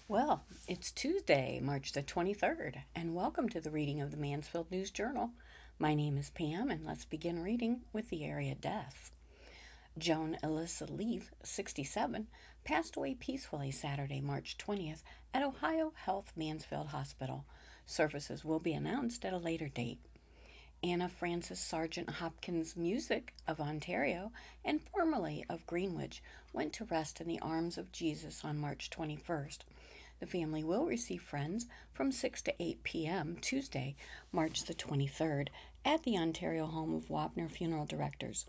Well, it's Tuesday, March the 23rd, and welcome to the reading of the Mansfield News Journal. My name is Pam, and let's begin reading with the area deaths. Joan Alyssa Leaf, 67, passed away peacefully Saturday, March 20th at Ohio Health Mansfield Hospital. Services will be announced at a later date. Anna Frances Sargent Hopkins Music of Ontario and formerly of Greenwich went to rest in the arms of Jesus on March 21st. The family will receive friends from 6 to 8 p.m. Tuesday, March the 23rd, at the Ontario home of Wapner Funeral Directors.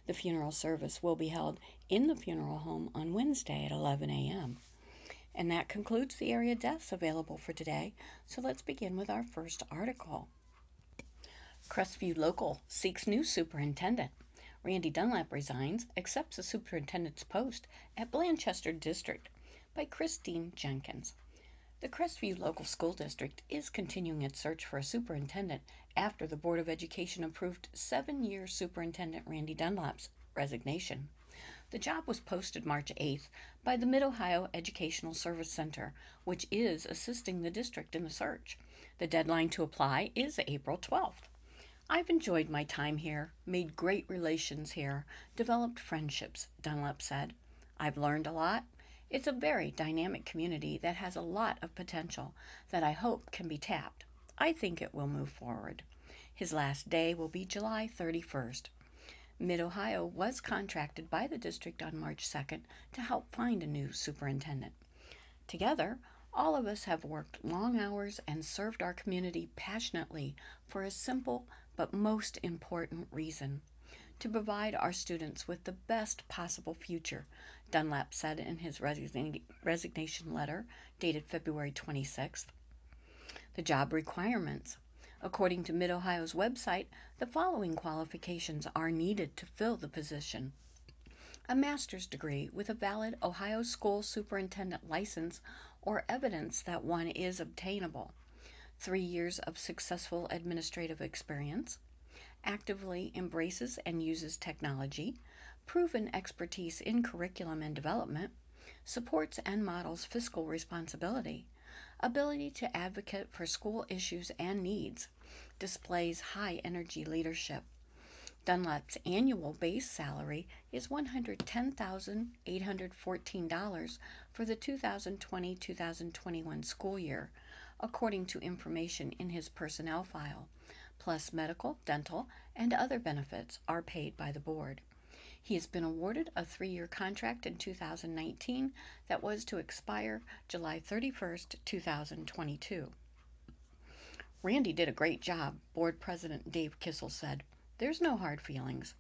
The funeral service will be held in the funeral home on Wednesday at 11 a.m. And that concludes the area deaths available for today. So let's begin with our first article. Crestview Local seeks new superintendent. Randy Dunlap resigns, accepts the superintendent's post at Blanchester District by Christine Jenkins. The Crestview Local School District is continuing its search for a superintendent after the Board of Education approved 7-year Superintendent Randy Dunlap's resignation. The job was posted March 8th by the Mid-Ohio Educational Service Center, which is assisting the district in the search. The deadline to apply is April 12th. I've enjoyed my time here, made great relations here, developed friendships, Dunlap said. I've learned a lot. It's a very dynamic community that has a lot of potential that I hope can be tapped. I think it will move forward. His last day will be July 31st. Mid-Ohio was contracted by the district on March 2nd to help find a new superintendent. Together, all of us have worked long hours and served our community passionately for a simple but most important reason: to provide our students with the best possible future, Dunlap said in his resignation letter dated February 26th. The job requirements. According to Mid-Ohio's website, the following qualifications are needed to fill the position: a master's degree with a valid Ohio school superintendent license or evidence that one is obtainable, 3 years of successful administrative experience, actively embraces and uses technology, proven expertise in curriculum and development, supports and models fiscal responsibility, ability to advocate for school issues and needs, displays high energy leadership. Dunlap's annual base salary is $110,814 for the 2020-2021 school year, according to information in his personnel file, plus medical, dental, and other benefits are paid by the board. He has been awarded a 3-year contract in 2019 that was to expire July 31st, 2022. Randy did a great job, Board President Dave Kissel said. There's no hard feelings.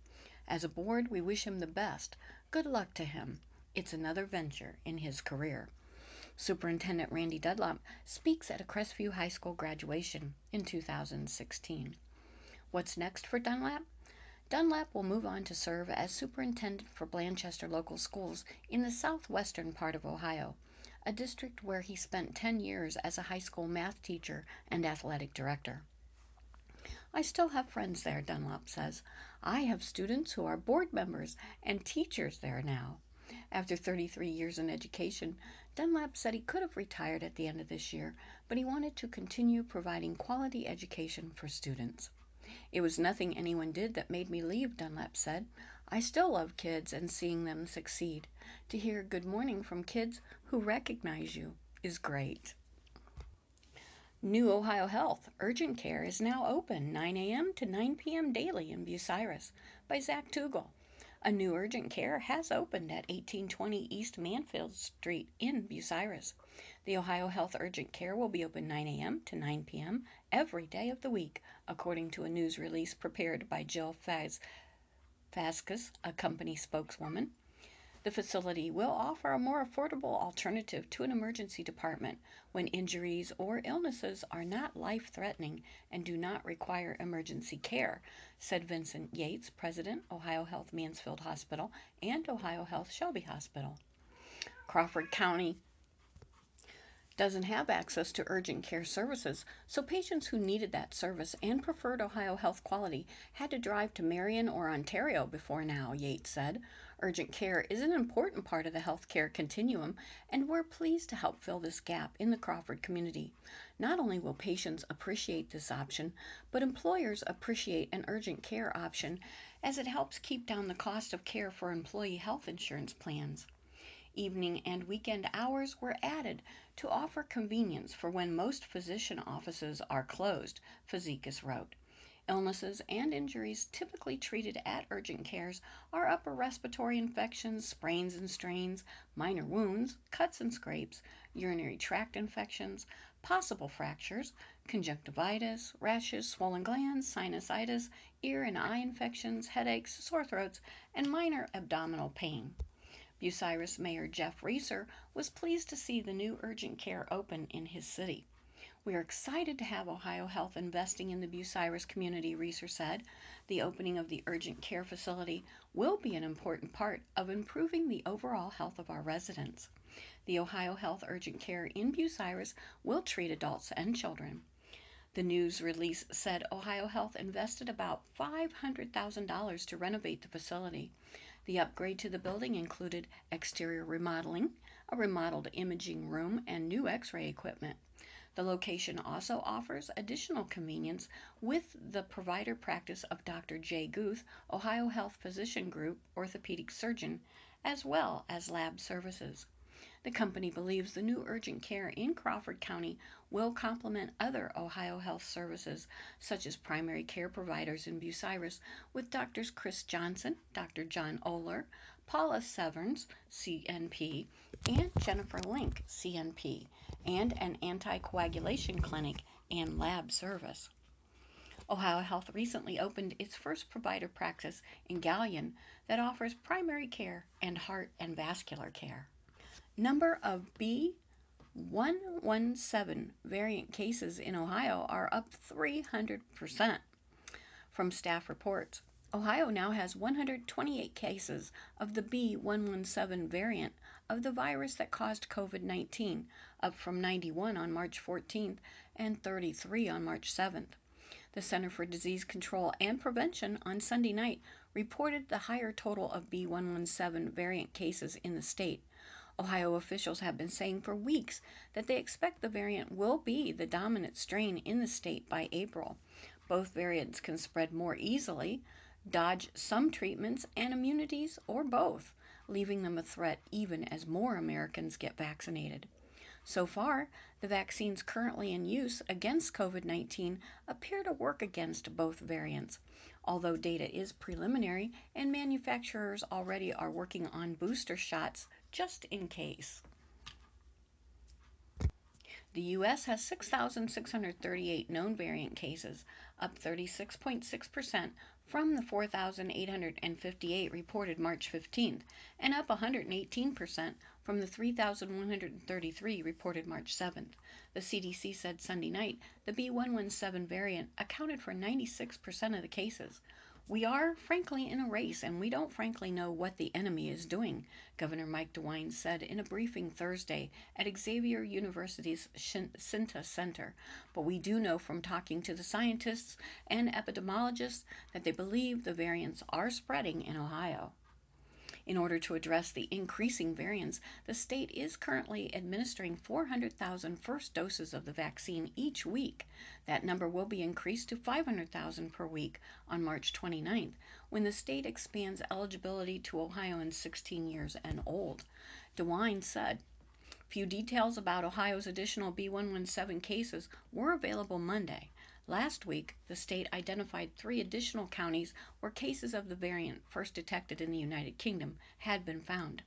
As a board, we wish him the best. Good luck to him. It's another venture in his career. Superintendent Randy Dunlap speaks at a Crestview High School graduation in 2016. What's next for Dunlap? Dunlap will move on to serve as superintendent for Blanchester Local Schools in the southwestern part of Ohio, a district where he spent 10 years as a high school math teacher and athletic director. I still have friends there, Dunlap says. I have students who are board members and teachers there now. After 33 years in education, Dunlap said he could have retired at the end of this year, but he wanted to continue providing quality education for students. It was nothing anyone did that made me leave, Dunlap said. I still love kids and seeing them succeed. To hear good morning from kids who recognize you is great. New Ohio Health Urgent Care is now open 9 a.m. to 9 p.m. daily in Bucyrus by Zach Tugel. A new urgent care has opened at 1820 East Manfield Street in Bucyrus. The Ohio Health Urgent Care will be open 9 a.m. to 9 p.m. every day of the week, according to a news release prepared by Jill Faskus, a company spokeswoman. The facility will offer a more affordable alternative to an emergency department when injuries or illnesses are not life-threatening and do not require emergency care, said Vincent Yates, President, Ohio Health Mansfield Hospital and Ohio Health Shelby Hospital. Crawford County doesn't have access to urgent care services, so patients who needed that service and preferred Ohio health quality had to drive to Marion or Ontario before now, Yates said. Urgent care is an important part of the healthcare continuum, and we're pleased to help fill this gap in the Crawford community. Not only will patients appreciate this option, but employers appreciate an urgent care option as it helps keep down the cost of care for employee health insurance plans. Evening and weekend hours were added to offer convenience for when most physician offices are closed, Physicus wrote. Illnesses and injuries typically treated at urgent cares are upper respiratory infections, sprains and strains, minor wounds, cuts and scrapes, urinary tract infections, possible fractures, conjunctivitis, rashes, swollen glands, sinusitis, ear and eye infections, headaches, sore throats, and minor abdominal pain. Bucyrus Mayor Jeff Reeser was pleased to see the new urgent care open in his city. We are excited to have Ohio Health investing in the Bucyrus community, Reeser said. The opening of the urgent care facility will be an important part of improving the overall health of our residents. The Ohio Health Urgent Care in Bucyrus will treat adults and children. The news release said Ohio Health invested about $500,000 to renovate the facility. The upgrade to the building included exterior remodeling, a remodeled imaging room, and new x-ray equipment. The location also offers additional convenience with the provider practice of Dr. Jay Guth, Ohio Health Physician Group orthopedic surgeon, as well as lab services. The company believes the new urgent care in Crawford County will complement other Ohio Health services, such as primary care providers in Bucyrus, with Drs. Chris Johnson, Dr. John Oler, Paula Severns, CNP, and Jennifer Link, CNP, and an anticoagulation clinic and lab service. Ohio Health recently opened its first provider practice in Galion that offers primary care and heart and vascular care. Number of B117 variant cases in Ohio are up 300%. From staff reports, Ohio now has 128 cases of the B117 variant of the virus that caused COVID-19, up from 91 on March 14th and 33 on March 7th. The Center for Disease Control and Prevention on Sunday night reported the higher total of B117 variant cases in the state. Ohio officials have been saying for weeks that they expect the variant will be the dominant strain in the state by April. Both variants can spread more easily, dodge some treatments and immunities, or both, leaving them a threat even as more Americans get vaccinated. So far, the vaccines currently in use against COVID-19 appear to work against both variants. Although data is preliminary and manufacturers already are working on booster shots just in case. The U.S. has 6,638 known variant cases, up 36.6% from the 4,858 reported March 15th, and up 118% from the 3,133 reported March 7th. The CDC said Sunday night the B117 variant accounted for 96% of the cases. We are, frankly, in a race, and we don't frankly know what the enemy is doing, Governor Mike DeWine said in a briefing Thursday at Xavier University's Cinta Center. But we do know from talking to the scientists and epidemiologists that they believe the variants are spreading in Ohio. In order to address the increasing variants, the state is currently administering 400,000 first doses of the vaccine each week. That number will be increased to 500,000 per week on March 29th, when the state expands eligibility to Ohioans 16 years and old. DeWine said, "Few details about Ohio's additional B117 cases were available Monday. Last week, the state identified 3 additional counties where cases of the variant first detected in the United Kingdom had been found.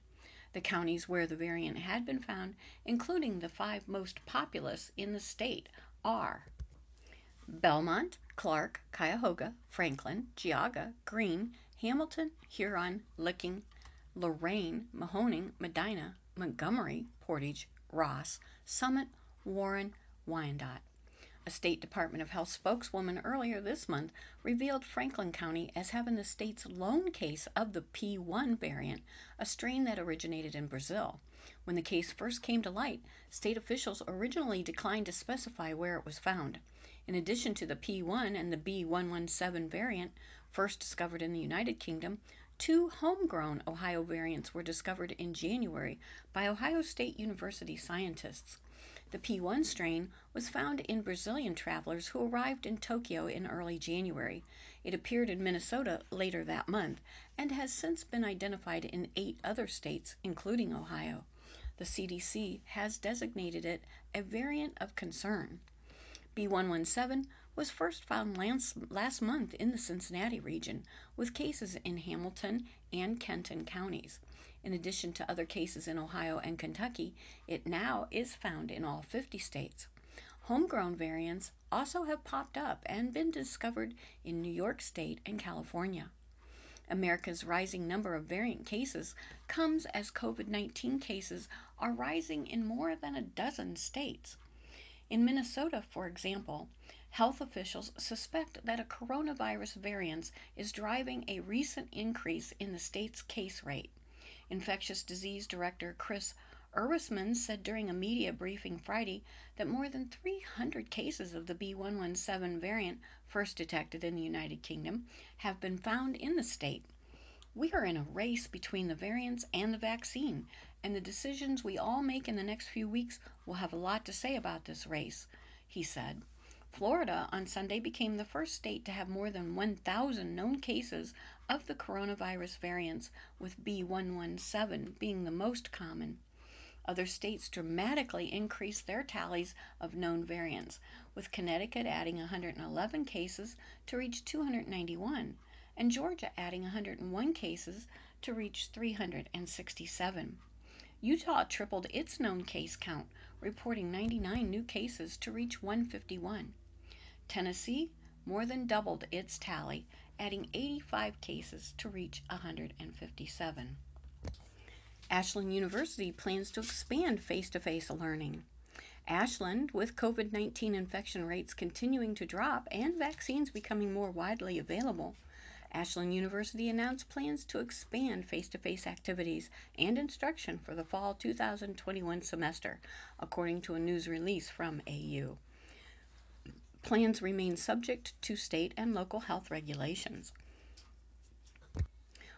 The counties where the variant had been found, including the 5 most populous in the state, are Belmont, Clark, Cuyahoga, Franklin, Geauga, Greene, Hamilton, Huron, Licking, Lorain, Mahoning, Medina, Montgomery, Portage, Ross, Summit, Warren, Wyandotte. A State Department of Health spokeswoman earlier this month revealed Franklin County as having the state's lone case of the P1 variant, a strain that originated in Brazil. When the case first came to light, state officials originally declined to specify where it was found. In addition to the P1 and the B117 variant, first discovered in the United Kingdom, Two homegrown Ohio variants were discovered in January by Ohio State University scientists. The P1 strain was found in Brazilian travelers who arrived in Tokyo in early January. It appeared in Minnesota later that month and has since been identified in 8 other states, including Ohio. The CDC has designated it a variant of concern. B117 was first found last month in the Cincinnati region, with cases in Hamilton and Kenton counties. In addition to other cases in Ohio and Kentucky, it now is found in all 50 states. Homegrown variants also have popped up and been discovered in New York State and California. America's rising number of variant cases comes as COVID-19 cases are rising in more than a dozen states. In Minnesota, for example, health officials suspect that a coronavirus variant is driving a recent increase in the state's case rate. Infectious disease director Chris Irwisman said during a media briefing Friday that more than 300 cases of the B117 variant, first detected in the United Kingdom, have been found in the state. We are in a race between the variants and the vaccine, and the decisions we all make in the next few weeks will have a lot to say about this race, he said. Florida on Sunday became the first state to have more than 1,000 known cases of the coronavirus variants, with B117 being the most common. Other states dramatically increased their tallies of known variants, with Connecticut adding 111 cases to reach 291, and Georgia adding 101 cases to reach 367. Utah tripled its known case count, reporting 99 new cases to reach 151. Tennessee more than doubled its tally, adding 85 cases to reach 157. Ashland University plans to expand face-to-face learning. Ashland, with COVID-19 infection rates continuing to drop and vaccines becoming more widely available, Ashland University announced plans to expand face-to-face activities and instruction for the fall 2021 semester, according to a news release from AU. Plans remain subject to state and local health regulations.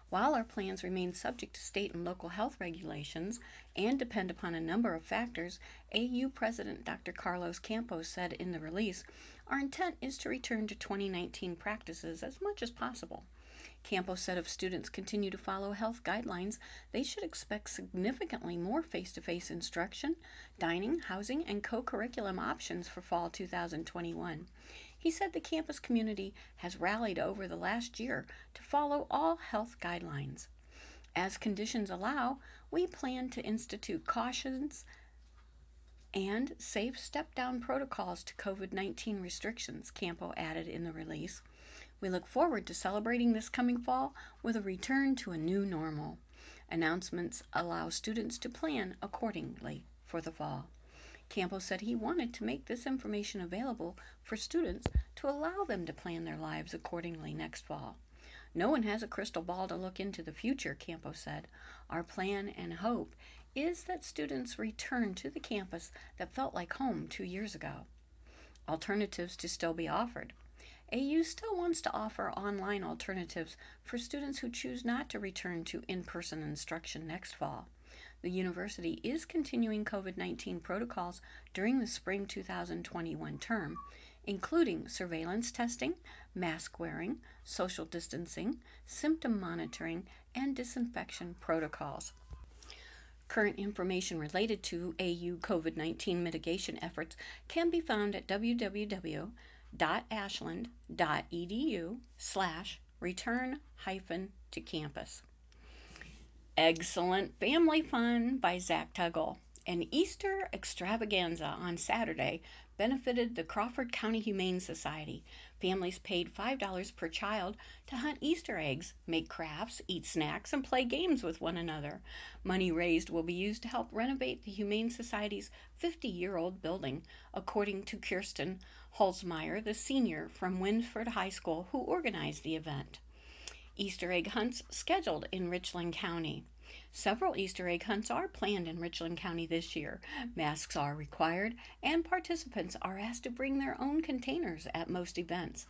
While our plans remain subject to state and local health regulations and depend upon a number of factors, AU President Dr. Carlos Campos said in the release, our intent is to return to 2019 practices as much as possible. Campos said if students continue to follow health guidelines, they should expect significantly more face-to-face instruction, dining, housing, and co-curriculum options for fall 2021. He said the campus community has rallied over the last year to follow all health guidelines. As conditions allow, we plan to institute cautions and safe step-down protocols to COVID-19 restrictions, Campo added in the release. We look forward to celebrating this coming fall with a return to a new normal. Announcements allow students to plan accordingly for the fall. Campos said he wanted to make this information available for students to allow them to plan their lives accordingly next fall. No one has a crystal ball to look into the future, Campos said. Our plan and hope is that students return to the campus that felt like home 2 years ago. Alternatives to still be offered. AU still wants to offer online alternatives for students who choose not to return to in-person instruction next fall. The university is continuing COVID-19 protocols during the spring 2021 term, including surveillance testing, mask wearing, social distancing, symptom monitoring, and disinfection protocols. Current information related to AU COVID-19 mitigation efforts can be found at www.ashland.edu/return-to-campus. Excellent Family Fun by Zach Tuggle. An Easter extravaganza on Saturday benefited the Crawford County Humane Society. Families paid $5 per child to hunt Easter eggs, make crafts, eat snacks, and play games with one another. Money raised will be used to help renovate the Humane Society's 50-year-old building, according to Kirsten Holzmeyer, the senior from Winsford High School who organized the event. Easter egg hunts scheduled in Richland County. Several Easter egg hunts are planned in Richland County this year. Masks are required, and participants are asked to bring their own containers at most events.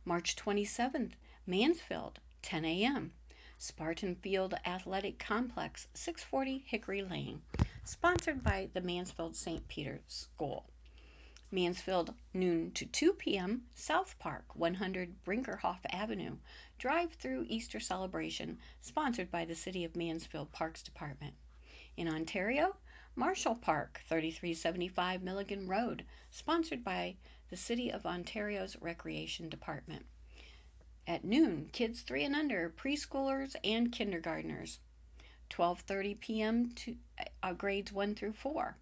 March 27th, Mansfield, 10 a.m. Spartan Field Athletic Complex, 640 Hickory Lane, sponsored by the Mansfield St. Peter's School. Mansfield, noon to 2 p.m., South Park, 100 Brinkerhoff Avenue, drive-through Easter celebration, sponsored by the City of Mansfield Parks Department. In Ontario, Marshall Park, 3375 Milligan Road, sponsored by the City of Ontario's Recreation Department. At noon, kids 3 and under, preschoolers and kindergartners. 12:30 p.m. to grades 1 through 4.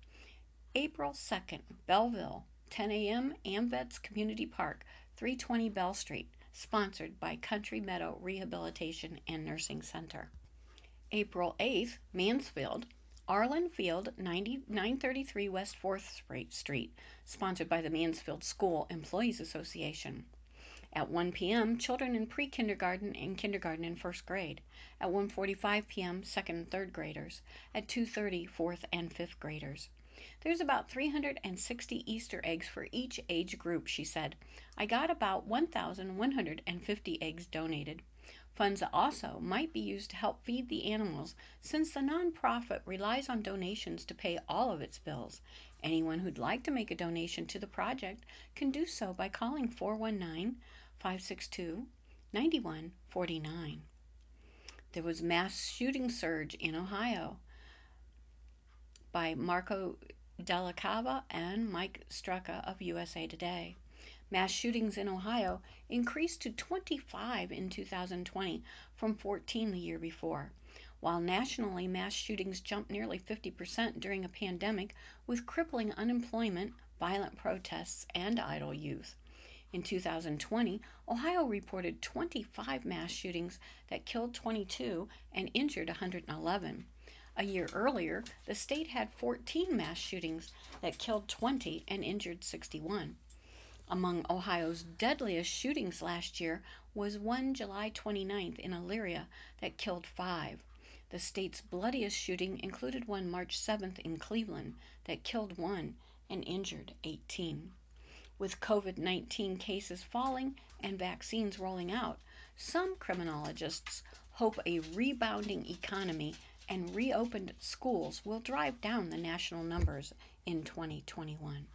April 2nd, Belleville, 10 a.m., AmVets Community Park, 320 Bell Street, sponsored by Country Meadow Rehabilitation and Nursing Center. April 8th, Mansfield, Arlen Field, 933 West 4th Street, sponsored by the Mansfield School Employees Association. At 1 p.m., children in pre-kindergarten and kindergarten and first grade. At 1:45 p.m., second and third graders. At 2:30, fourth and fifth graders. There's about 360 Easter eggs for each age group, she said. I got about 1,150 eggs donated. Funds also might be used to help feed the animals, since the nonprofit relies on donations to pay all of its bills. Anyone who'd like to make a donation to the project can do so by calling 419-562-9149. There was mass shooting surge in Ohio by Marco Della Cava and Mike Straka of USA Today. Mass shootings in Ohio increased to 25 in 2020 from 14 the year before, while nationally mass shootings jumped nearly 50% during a pandemic with crippling unemployment, violent protests, and idle youth. In 2020, Ohio reported 25 mass shootings that killed 22 and injured 111. A year earlier, the state had 14 mass shootings that killed 20 and injured 61. Among Ohio's deadliest shootings last year was one July 29th in Elyria that killed 5. The state's bloodiest shooting included one March 7th in Cleveland that killed 1 and injured 18. With COVID-19 cases falling and vaccines rolling out, some criminologists hope a rebounding economy and reopened schools will drive down the national numbers in 2021.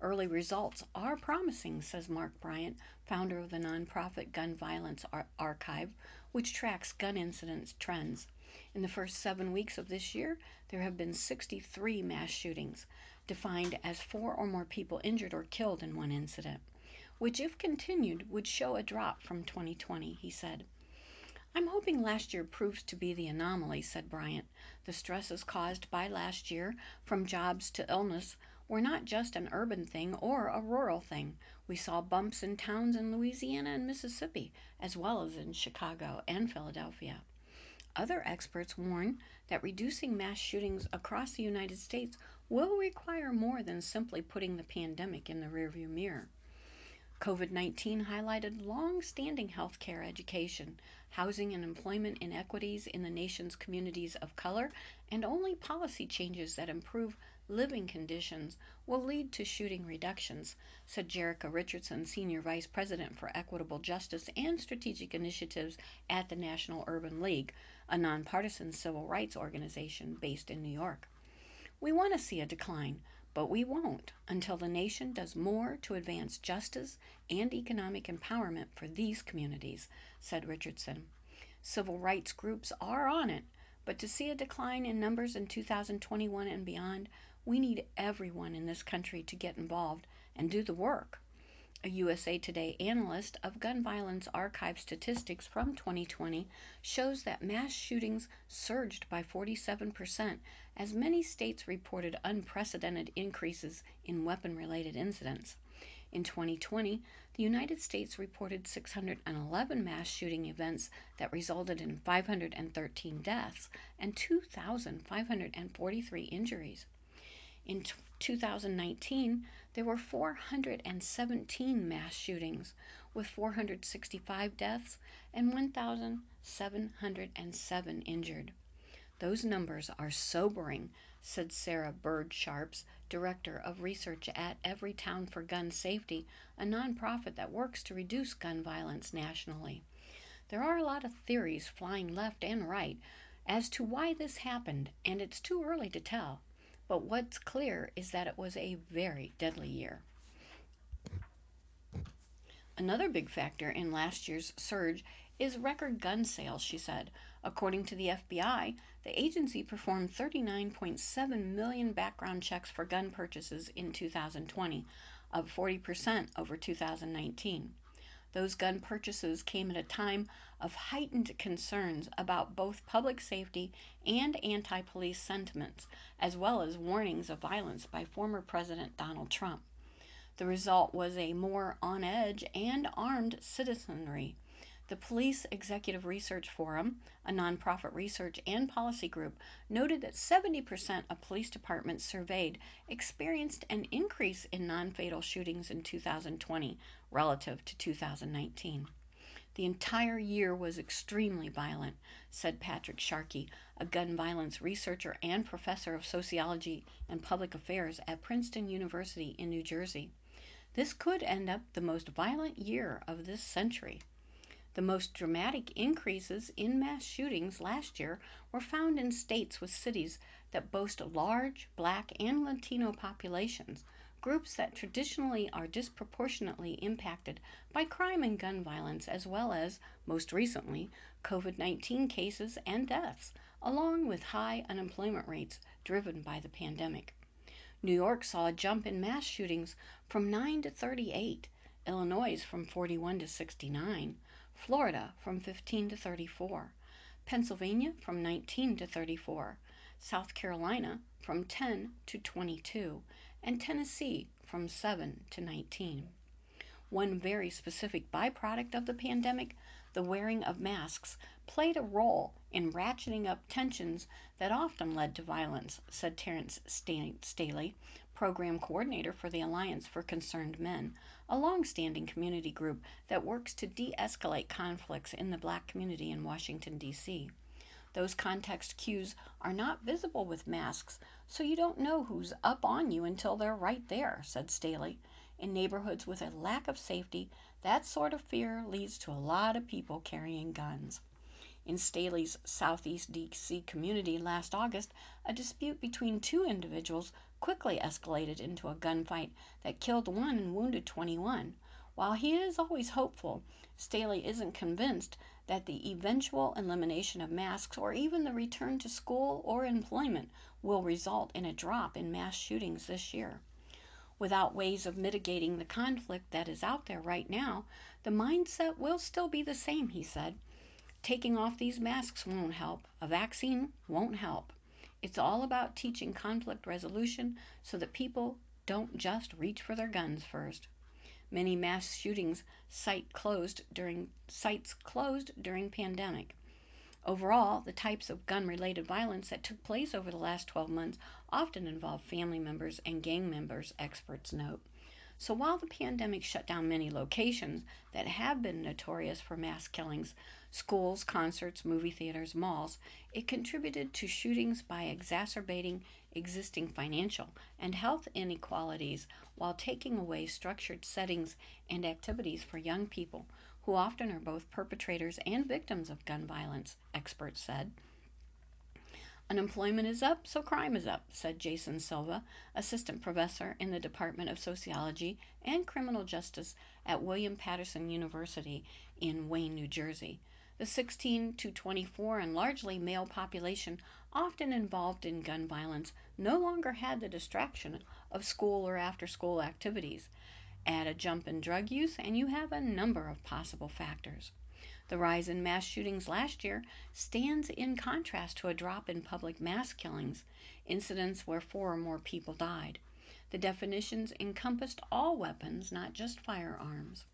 Early results are promising, says Mark Bryant, founder of the nonprofit Gun Violence Archive, which tracks gun incidence trends. In the first 7 weeks of this year, there have been 63 mass shootings, defined as 4 or more people injured or killed in one incident, which, if continued, would show a drop from 2020, he said. I'm hoping last year proves to be the anomaly, said Bryant. The stresses caused by last year, from jobs to illness, were not just an urban thing or a rural thing. We saw bumps in towns in Louisiana and Mississippi, as well as in Chicago and Philadelphia. Other experts warn that reducing mass shootings across the United States will require more than simply putting the pandemic in the rearview mirror. COVID-19 highlighted long-standing healthcare, education, housing and employment inequities in the nation's communities of color, and only policy changes that improve living conditions will lead to shooting reductions, said Jerica Richardson, Senior Vice President for Equitable Justice and Strategic Initiatives at the National Urban League, a nonpartisan civil rights organization based in New York. We want to see a decline, but we won't until the nation does more to advance justice and economic empowerment for these communities, said Richardson. Civil rights groups are on it, but to see a decline in numbers in 2021 and beyond, we need everyone in this country to get involved and do the work. A USA Today analyst of gun violence archive statistics from 2020 shows that mass shootings surged by 47% as many states reported unprecedented increases in weapon-related incidents. In 2020, the United States reported 611 mass shooting events that resulted in 513 deaths and 2,543 injuries. In 2019, there were 417 mass shootings, with 465 deaths and 1,707 injured. Those numbers are sobering, said Sarah Bird Sharps, Director of Research at Everytown for Gun Safety, a nonprofit that works to reduce gun violence nationally. There are a lot of theories flying left and right as to why this happened, and it's too early to tell. But what's clear is that it was a very deadly year. Another big factor in last year's surge is record gun sales, she said. According to the FBI, the agency performed 39.7 million background checks for gun purchases in 2020, up 40% over 2019. Those gun purchases came at a time of heightened concerns about both public safety and anti police sentiments, as well as warnings of violence by former President Donald Trump. The result was a more on edge and armed citizenry. The Police Executive Research Forum, a nonprofit research and policy group, noted that 70% of police departments surveyed experienced an increase in non fatal shootings in 2020 relative to 2019. The entire year was extremely violent, said Patrick Sharkey, a gun violence researcher and professor of sociology and public affairs at Princeton University in New Jersey. This could end up the most violent year of this century. The most dramatic increases in mass shootings last year were found in states with cities that boast large Black and Latino populations, groups that traditionally are disproportionately impacted by crime and gun violence, as well as, most recently, COVID-19 cases and deaths, along with high unemployment rates driven by the pandemic. New York saw a jump in mass shootings from 9 to 38, Illinois from 41 to 69, Florida from 15 to 34, Pennsylvania from 19 to 34, South Carolina from 10 to 22, and Tennessee from 7 to 19. One very specific byproduct of the pandemic, the wearing of masks, played a role in ratcheting up tensions that often led to violence, said Terrence Staley, program coordinator for the Alliance for Concerned Men, a long-standing community group that works to de-escalate conflicts in the Black community in Washington, D.C. Those context cues are not visible with masks, so you don't know who's up on you until they're right there, said Staley. In neighborhoods with a lack of safety, that sort of fear leads to a lot of people carrying guns. In Staley's Southeast D.C. community last August, a dispute between two individuals quickly escalated into a gunfight that killed one and wounded 21. While he is always hopeful, Staley isn't convinced that the eventual elimination of masks or even the return to school or employment will result in a drop in mass shootings this year. Without ways of mitigating the conflict that is out there right now, the mindset will still be the same, he said. Taking off these masks won't help. A vaccine won't help. It's all about teaching conflict resolution so that people don't just reach for their guns first. Many mass shootings sites closed during pandemic. Overall, the types of gun-related violence that took place over the last 12 months often involve family members and gang members, experts note. So while the pandemic shut down many locations that have been notorious for mass killings, schools, concerts, movie theaters, malls, it contributed to shootings by exacerbating existing financial and health inequalities while taking away structured settings and activities for young people who often are both perpetrators and victims of gun violence, experts said. Unemployment is up, so crime is up, said Jason Silva, assistant professor in the Department of Sociology and Criminal Justice at William Patterson University in Wayne, New Jersey. The 16 to 24 and largely male population often involved in gun violence no longer had the distraction of school or after-school activities. Add a jump in drug use and you have a number of possible factors. The rise in mass shootings last year stands in contrast to a drop in public mass killings, incidents where 4 or more people died. The definitions encompassed all weapons, not just firearms.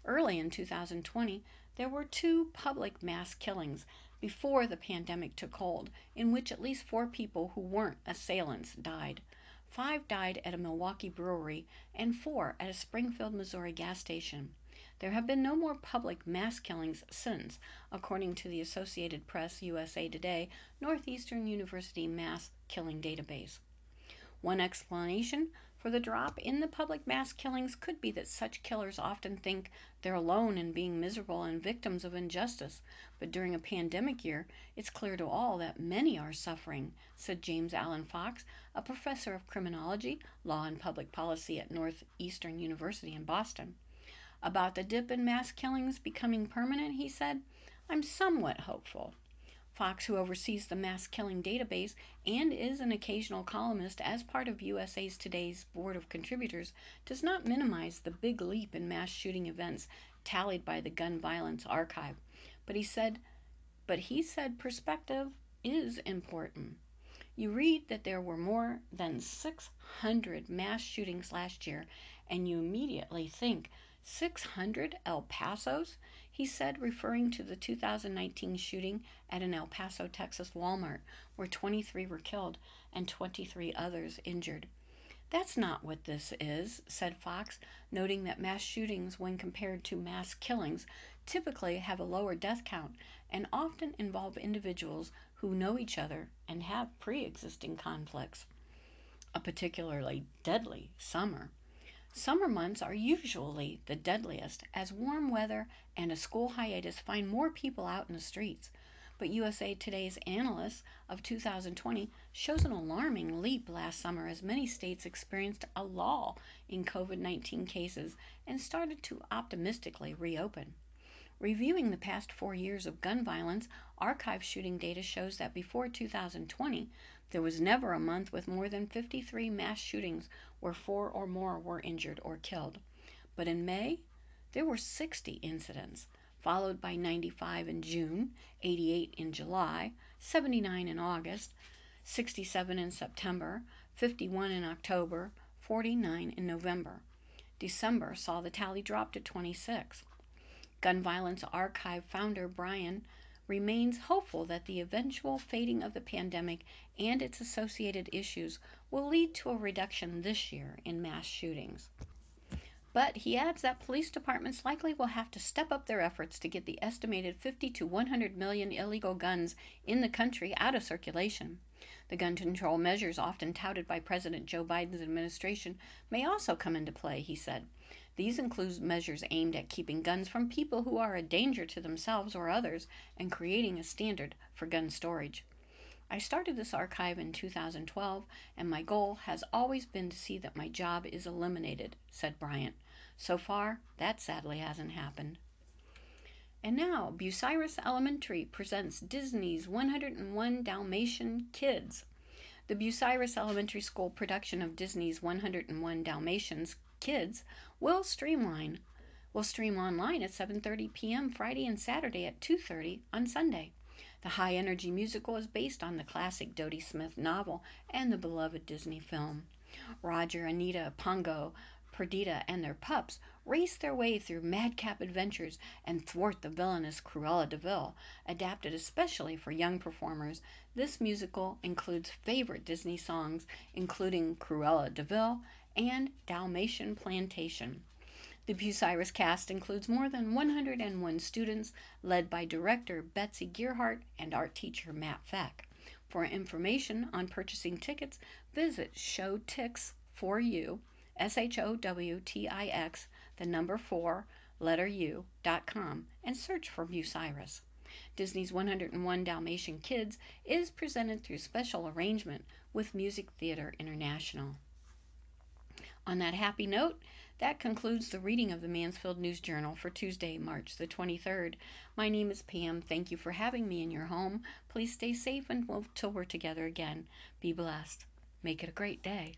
Early in 2020, there were 2 public mass killings before the pandemic took hold, in which at least 4 people who weren't assailants died. 5 died at a Milwaukee brewery and 4 at a Springfield, Missouri gas station. There have been no more public mass killings since, according to the Associated Press USA Today Northeastern University Mass Killing Database. One explanation For the drop in the public mass killings could be that such killers often think they're alone in being miserable and victims of injustice. But during a pandemic year, it's clear to all that many are suffering, said James Allen Fox, a professor of criminology, law, and public policy at Northeastern University in Boston. About the dip in mass killings becoming permanent, he said, I'm somewhat hopeful. Fox, who oversees the mass killing database and is an occasional columnist as part of USA Today's board of contributors, does not minimize the big leap in mass shooting events tallied by the Gun Violence Archive. But he said perspective is important. You read that there were more than 600 mass shootings last year, and you immediately think 600 El Pasos? He said, referring to the 2019 shooting at an El Paso, Texas Walmart, where 23 were killed and 23 others injured. That's not what this is, said Fox, noting that mass shootings, when compared to mass killings, typically have a lower death count and often involve individuals who know each other and have pre existing conflicts. A particularly deadly summer. Summer months are usually the deadliest, as warm weather and a school hiatus find more people out in the streets. But USA Today's analysis of 2020 shows an alarming leap last summer as many states experienced a lull in COVID-19 cases and started to optimistically reopen. Reviewing the past 4 years of gun violence, archive shooting data shows that before 2020, there was never a month with more than 53 mass shootings where 4 or more were injured or killed. But in May, there were 60 incidents, followed by 95 in June, 88 in July, 79 in August, 67 in September, 51 in October, 49 in November. December saw the tally drop to 26. Gun Violence Archive founder Brian remains hopeful that the eventual fading of the pandemic and its associated issues will lead to a reduction this year in mass shootings. But he adds that police departments likely will have to step up their efforts to get the estimated 50 to 100 million illegal guns in the country out of circulation. The gun control measures often touted by President Joe Biden's administration may also come into play, he said. These include measures aimed at keeping guns from people who are a danger to themselves or others and creating a standard for gun storage. I started this archive in 2012, and my goal has always been to see that my job is eliminated, said Bryant. So far, that sadly hasn't happened. And now, Bucyrus Elementary presents Disney's 101 Dalmatian Kids. The Bucyrus Elementary School production of Disney's 101 Dalmatians Kids will stream online at 7:30 p.m. Friday and Saturday at 2:30 on Sunday. The high-energy musical is based on the classic Dodie Smith novel and the beloved Disney film. Roger, Anita, Pongo, Perdita, and their pups race their way through madcap adventures and thwart the villainous Cruella de Vil. Adapted especially for young performers, this musical includes favorite Disney songs, including Cruella de Vil and Dalmatian Plantation. The Bucyrus cast includes more than 101 students, led by director Betsy Gearhart and art teacher Matt Feck. For information on purchasing tickets, visit ShowTix4U, SHOWTIX, the number 4, letter U.com, and search for Bucyrus. Disney's 101 Dalmatian Kids is presented through special arrangement with Music Theater International. On that happy note, that concludes the reading of the Mansfield News Journal for Tuesday, March the 23rd. My name is Pam. Thank you for having me in your home. Please stay safe until we're together again. Be blessed. Make it a great day.